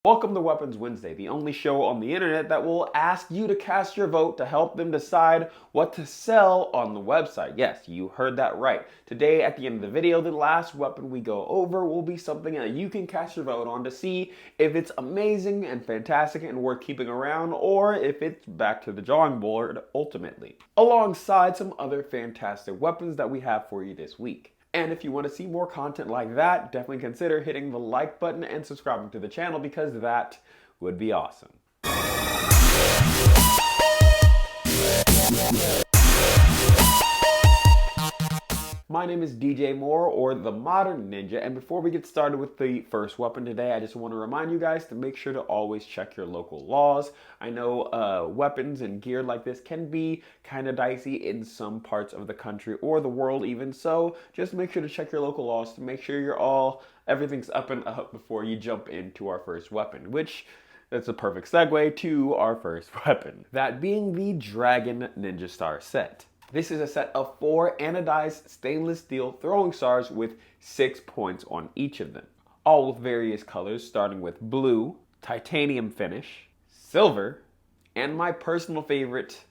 Welcome to Weapons Wednesday, the only show on the internet that will ask you to cast your vote to help them decide what to sell on the website. Yes, you heard that right. Today, at the end of the video, the last weapon we go over will be something that you can cast your vote on to see if it's amazing and fantastic and worth keeping around, or if it's back to the drawing board ultimately, alongside some other fantastic weapons that we have for you this week. And if you want to see more content like that, definitely consider hitting the like button and subscribing to the channel because that would be awesome. My name is DJ Moore, or the Modern Ninja, and before we get started with the first weapon today, I just want to remind you guys to make sure to always check your local laws. I know weapons and gear like this can be kind of dicey in some parts of the country or the world even, so just make sure to check your local laws to make sure everything's up and up before you jump into our first weapon, which that's a perfect segue to our first weapon, that being the Dragon Ninja Star set. This is a set of 4 anodized stainless steel throwing stars with 6 points on each of them, all with various colors starting with blue, titanium finish, silver, and my personal favorite,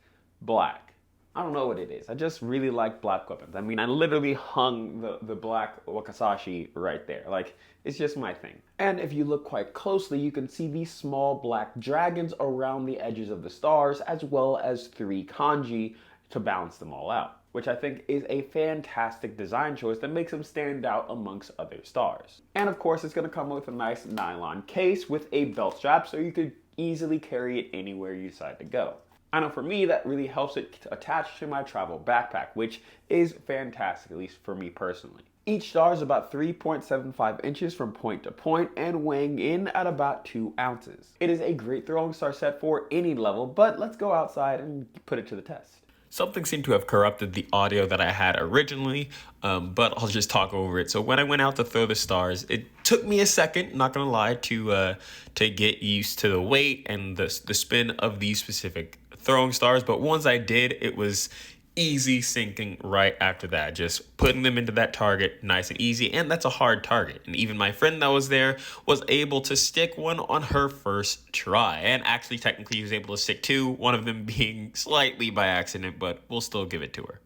black. I don't know what it is. I just really like black weapons. I mean, I literally hung the black Wakizashi right there. Like, it's just my thing. And if you look quite closely, you can see these small black dragons around the edges of the stars, as well as 3 kanji to balance them all out, which I think is a fantastic design choice that makes them stand out amongst other stars. And of course, it's going to come with a nice nylon case with a belt strap so you could easily carry it anywhere you decide to go. I know for me, that really helps it attach to my travel backpack, which is fantastic, at least for me personally. Each star is about 3.75 inches from point to point and weighing in at about 2 ounces. It is a great throwing star set for any level, but let's go outside and put it to the test. Something seemed to have corrupted the audio that I had originally, but I'll just talk over it. So when I went out to throw the stars, it took me a second, not gonna lie, to get used to the weight and the spin of these specific throwing stars. But once I did, it was easy sinking right after that, just putting them into that target nice and easy. And that's a hard target, and even my friend that was there was able to stick one on her first try, and actually technically he was able to stick 2, one of them being slightly by accident, but we'll still give it to her.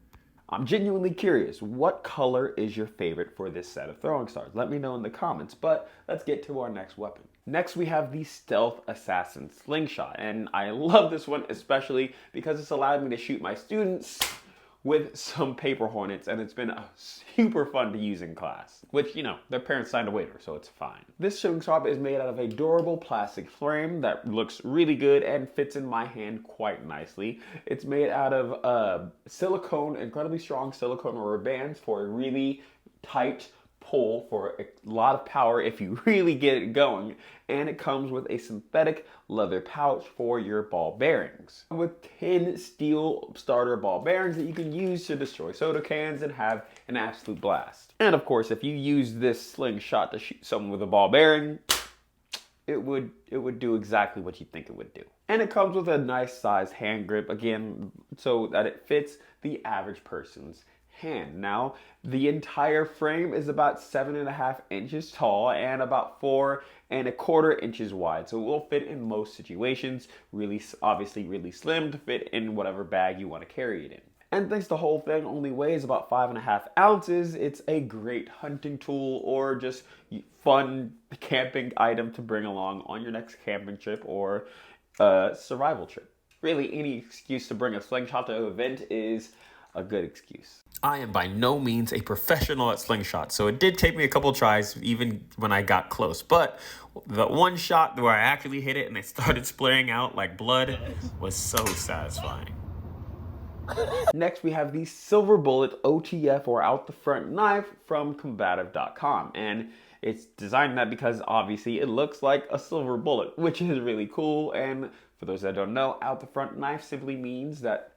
I'm genuinely curious, what color is your favorite for this set of throwing stars? Let me know in the comments, but let's get to our next weapon. Next, we have the Stealth Assassin Slingshot, and I love this one especially because it's allowed me to shoot my students with some paper hornets, and it's been super fun to use in class, which, you know, their parents signed a waiver, so it's fine. This slingshot is made out of a durable plastic frame that looks really good and fits in my hand quite nicely. It's made out of silicone, incredibly strong silicone rubber bands for a really tight pull for a lot of power if you really get it going, and it comes with a synthetic leather pouch for your ball bearings with 10 steel starter ball bearings that you can use to destroy soda cans and have an absolute blast. And of course, if you use this slingshot to shoot someone with a ball bearing, it would do exactly what you think it would do. And it comes with a nice size hand grip, again, so that it fits the average person's hand. Now, the entire frame is about 7.5 inches tall and about 4.25 inches wide, so it will fit in most situations. Obviously really slim to fit in whatever bag you want to carry it in. And since the whole thing only weighs about 5.5 ounces, it's a great hunting tool or just fun camping item to bring along on your next camping trip or survival trip. Really, any excuse to bring a slingshot to an event is a good excuse. I am by no means a professional at slingshot, so it did take me a couple tries even when I got close. But the one shot where I actually hit it and it started spraying out like blood was so satisfying. Next, we have the Silver Bullet OTF, or out the front knife, from combative.com. And it's designed that because obviously it looks like a silver bullet, which is really cool. And for those that don't know, out the front knife simply means that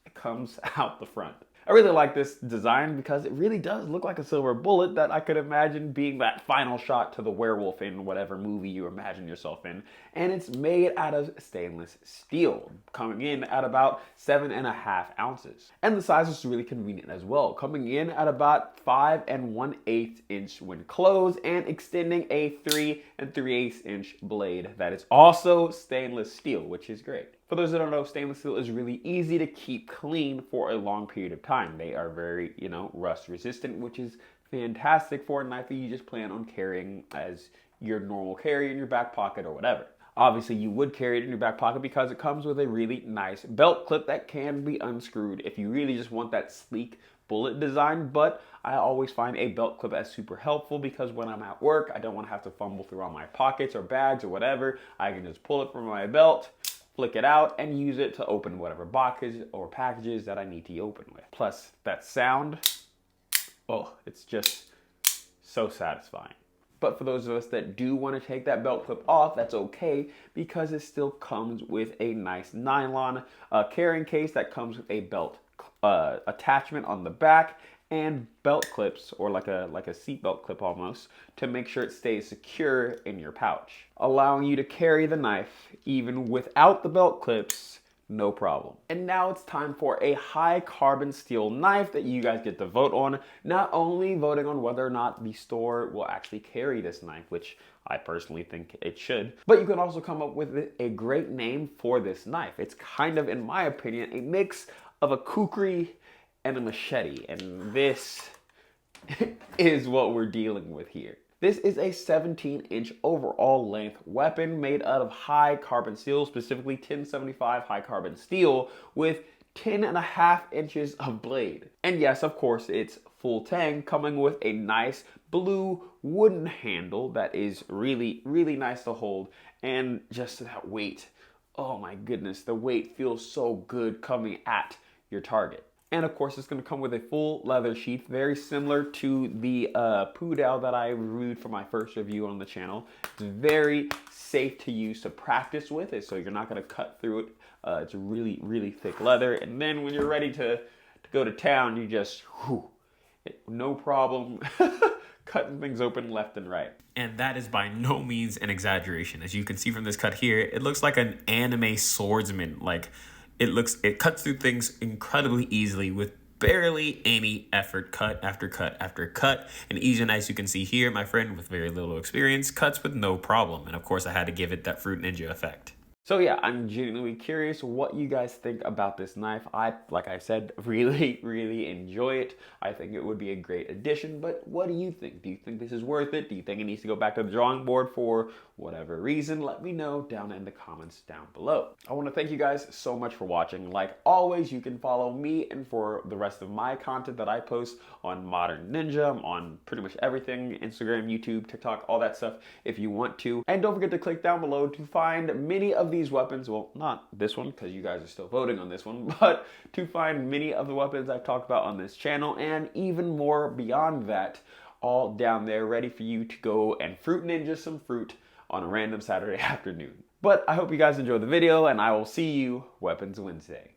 it comes out the front. I really like this design because it really does look like a silver bullet that I could imagine being that final shot to the werewolf in whatever movie you imagine yourself in. And it's made out of stainless steel, coming in at about 7.5 ounces. And the size is really convenient as well, coming in at about 5 1/8 inch when closed and extending a 3 3/8 inch blade that is also stainless steel, which is great. For those that don't know, stainless steel is really easy to keep clean for a long period of time. They are very, rust resistant, which is fantastic for a knife that you just plan on carrying as your normal carry in your back pocket or whatever. Obviously, you would carry it in your back pocket because it comes with a really nice belt clip that can be unscrewed if you really just want that sleek bullet design. But I always find a belt clip as super helpful because when I'm at work, I don't want to have to fumble through all my pockets or bags or whatever. I can just pull it from my belt, flick it out, and use it to open whatever boxes or packages that I need to open with. Plus, that sound, oh, it's just so satisfying. But for those of us that do want to take that belt clip off, that's okay because it still comes with a nice nylon carrying case that comes with a belt attachment on the back and belt clips, or like a seat belt clip almost, to make sure it stays secure in your pouch, allowing you to carry the knife even without the belt clips, no problem. And now it's time for a high carbon steel knife that you guys get to vote on, not only voting on whether or not the store will actually carry this knife, which I personally think it should, but you can also come up with a great name for this knife. It's kind of, in my opinion, a mix of a kukri and a machete, and this is what we're dealing with here. This is a 17-inch overall length weapon made out of high carbon steel, specifically 1075 high carbon steel with 10.5 inches of blade. And yes, of course, it's full tang, coming with a nice blue wooden handle that is really, really nice to hold, and just that weight. Oh my goodness, the weight feels so good coming at your target. And of course, it's going to come with a full leather sheath, very similar to the Pudao that I reviewed for my first review on the channel. It's very safe to use to practice with it, so you're not going to cut through it. It's really, really thick leather. And then when you're ready to go to town, you just, no problem, cutting things open left and right. And that is by no means an exaggeration. As you can see from this cut here, it looks like an anime swordsman. Like, it cuts through things incredibly easily with barely any effort, cut after cut after cut. And even as you can see here, my friend with very little experience cuts with no problem. And of course, I had to give it that Fruit Ninja effect. So yeah, I'm genuinely curious what you guys think about this knife. Like I said, really, really enjoy it. I think it would be a great addition, but what do you think? Do you think this is worth it? Do you think it needs to go back to the drawing board for whatever reason? Let me know down in the comments down below. I want to thank you guys so much for watching. Like always, you can follow me and for the rest of my content that I post on Modern Ninja. I'm on pretty much everything, Instagram, YouTube, TikTok, all that stuff if you want to. And don't forget to click down below to find many of these weapons. Well, not this one because you guys are still voting on this one, but to find many of the weapons I've talked about on this channel and even more beyond that, all down there ready for you to go and Fruit Ninja some fruit on a random Saturday afternoon. But I hope you guys enjoyed the video, and I will see you Weapons Wednesday.